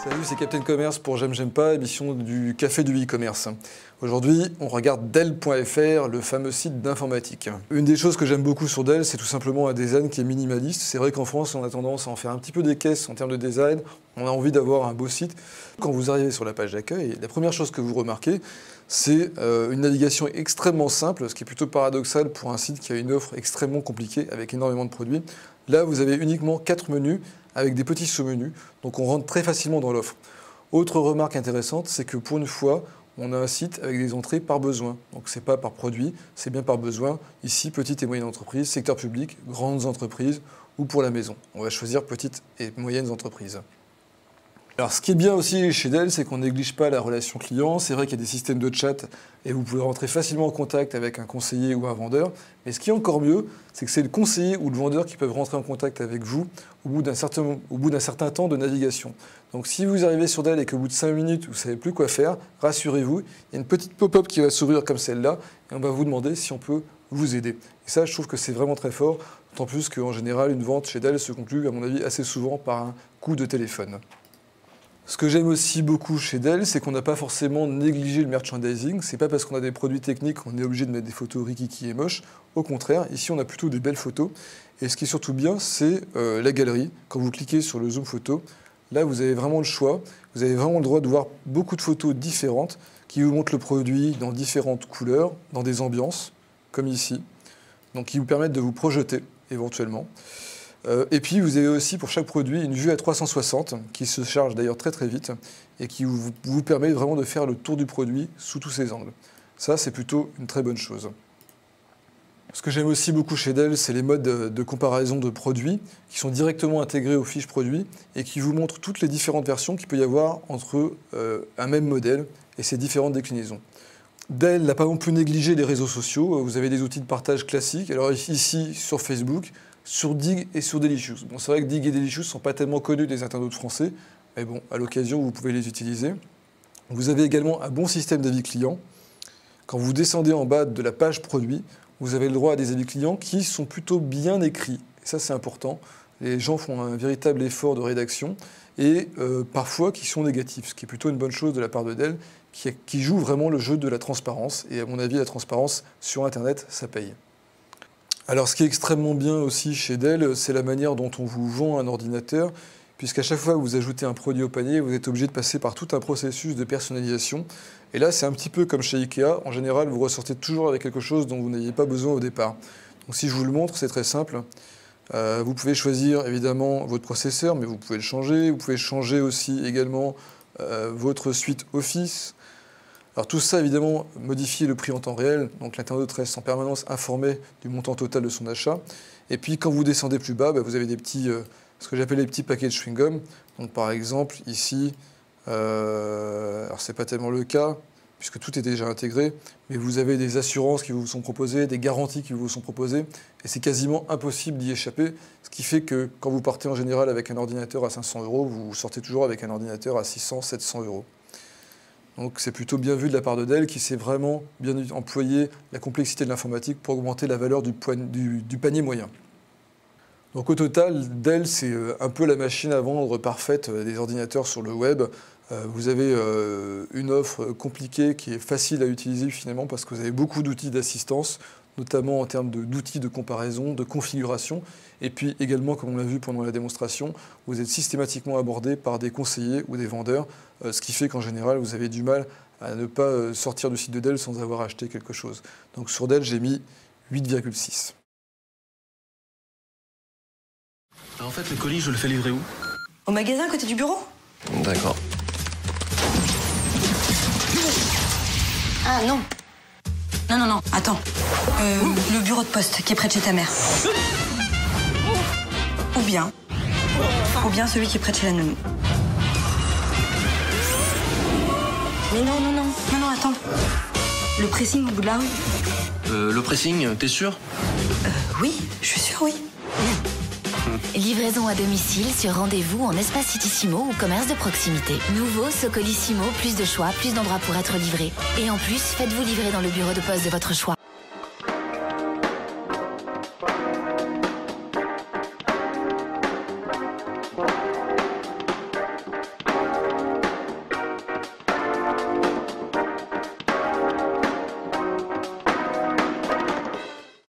Salut, c'est Captain Commerce pour J'aime, j'aime pas, émission du Café du e-commerce. Aujourd'hui, on regarde Dell.fr, le fameux site d'informatique. Une des choses que j'aime beaucoup sur Dell, c'est tout simplement un design qui est minimaliste. C'est vrai qu'en France, on a tendance à en faire un petit peu des caisses en termes de design. On a envie d'avoir un beau site. Quand vous arrivez sur la page d'accueil, la première chose que vous remarquez, c'est une navigation extrêmement simple, ce qui est plutôt paradoxal pour un site qui a une offre extrêmement compliquée avec énormément de produits. Là, vous avez uniquement 4 menus avec des petits sous-menus, donc on rentre très facilement dans l'offre. Autre remarque intéressante, c'est que pour une fois, on a un site avec des entrées par besoin. Donc c'est pas par produit, c'est bien par besoin. Ici, petites et moyennes entreprises, secteur public, grandes entreprises ou pour la maison. On va choisir petites et moyennes entreprises. Alors ce qui est bien aussi chez Dell, c'est qu'on ne néglige pas la relation client. C'est vrai qu'il y a des systèmes de chat et vous pouvez rentrer facilement en contact avec un conseiller ou un vendeur. Mais ce qui est encore mieux, c'est que c'est le conseiller ou le vendeur qui peuvent rentrer en contact avec vous au bout d'un certain temps de navigation. Donc si vous arrivez sur Dell et qu'au bout de 5 minutes, vous ne savez plus quoi faire, rassurez-vous, il y a une petite pop-up qui va s'ouvrir comme celle-là et on va vous demander si on peut vous aider. Et ça, je trouve que c'est vraiment très fort, d'autant plus qu'en général, une vente chez Dell se conclut, à mon avis, assez souvent par un coup de téléphone. Ce que j'aime aussi beaucoup chez Dell, c'est qu'on n'a pas forcément négligé le merchandising. C'est pas parce qu'on a des produits techniques qu'on est obligé de mettre des photos rikiki et moches. Au contraire, ici on a plutôt des belles photos. Et ce qui est surtout bien, c'est la galerie. Quand vous cliquez sur le zoom photo, là vous avez vraiment le choix. Vous avez vraiment le droit de voir beaucoup de photos différentes qui vous montrent le produit dans différentes couleurs, dans des ambiances, comme ici. Donc qui vous permettent de vous projeter éventuellement. Et puis vous avez aussi pour chaque produit une vue à 360 qui se charge d'ailleurs très très vite et qui vous permet vraiment de faire le tour du produit sous tous ses angles. Ça, c'est plutôt une très bonne chose. Ce que j'aime aussi beaucoup chez Dell, c'est les modes de comparaison de produits qui sont directement intégrés aux fiches produits et qui vous montrent toutes les différentes versions qu'il peut y avoir entre un même modèle et ses différentes déclinaisons. Dell n'a pas non plus négligé les réseaux sociaux. Vous avez des outils de partage classiques. Alors ici, sur Facebook, sur Digg et sur Delicious. Bon, c'est vrai que Digg et Delicious ne sont pas tellement connus des internautes français, mais bon, à l'occasion, vous pouvez les utiliser. Vous avez également un bon système d'avis clients. Quand vous descendez en bas de la page produit, vous avez le droit à des avis clients qui sont plutôt bien écrits. Et ça, c'est important. Les gens font un véritable effort de rédaction et parfois qui sont négatifs, ce qui est plutôt une bonne chose de la part de Dell, qui joue vraiment le jeu de la transparence. Et à mon avis, la transparence sur Internet, ça paye. Alors ce qui est extrêmement bien aussi chez Dell, c'est la manière dont on vous vend un ordinateur, puisqu'à chaque fois que vous ajoutez un produit au panier, vous êtes obligé de passer par tout un processus de personnalisation. Et là, c'est un petit peu comme chez Ikea. En général, vous ressortez toujours avec quelque chose dont vous n'aviez pas besoin au départ. Donc si je vous le montre, c'est très simple. Vous pouvez choisir évidemment votre processeur, mais vous pouvez le changer. Vous pouvez changer aussi également votre suite Office. Alors tout ça, évidemment, modifie le prix en temps réel, donc l'internaute reste en permanence informé du montant total de son achat. Et puis quand vous descendez plus bas, vous avez des petits, ce que j'appelle les petits paquets de chewing-gum. Donc par exemple, ici, alors c'est pas tellement le cas, puisque tout est déjà intégré, mais vous avez des assurances qui vous sont proposées, des garanties qui vous sont proposées, et c'est quasiment impossible d'y échapper, ce qui fait que quand vous partez en général avec un ordinateur à 500 €, vous sortez toujours avec un ordinateur à 600, 700 €. Donc c'est plutôt bien vu de la part de Dell qui sait vraiment bien employer la complexité de l'informatique pour augmenter la valeur du panier moyen. Donc au total, Dell c'est un peu la machine à vendre parfaite des ordinateurs sur le web. Vous avez une offre compliquée qui est facile à utiliser finalement parce que vous avez beaucoup d'outils d'assistance, notamment en termes d'outils de comparaison, de configuration. Et puis également, comme on l'a vu pendant la démonstration, vous êtes systématiquement abordé par des conseillers ou des vendeurs, ce qui fait qu'en général, vous avez du mal à ne pas sortir du site de Dell sans avoir acheté quelque chose. Donc sur Dell, j'ai mis 8,6. En fait, le colis, je le fais livrer où? Au magasin, à côté du bureau. D'accord. Ah non. Non, attends. Le bureau de poste qui est près de chez ta mère. Ou bien celui qui est près de chez la nounou. Mais non, attends. Le pressing au bout de la rue. Le pressing, t'es sûr? Oui, je suis sûre, oui. Livraison à domicile sur rendez-vous en espace Citissimo ou commerce de proximité. Nouveau Socolissimo, plus de choix, plus d'endroits pour être livré. Et en plus, faites-vous livrer dans le bureau de poste de votre choix.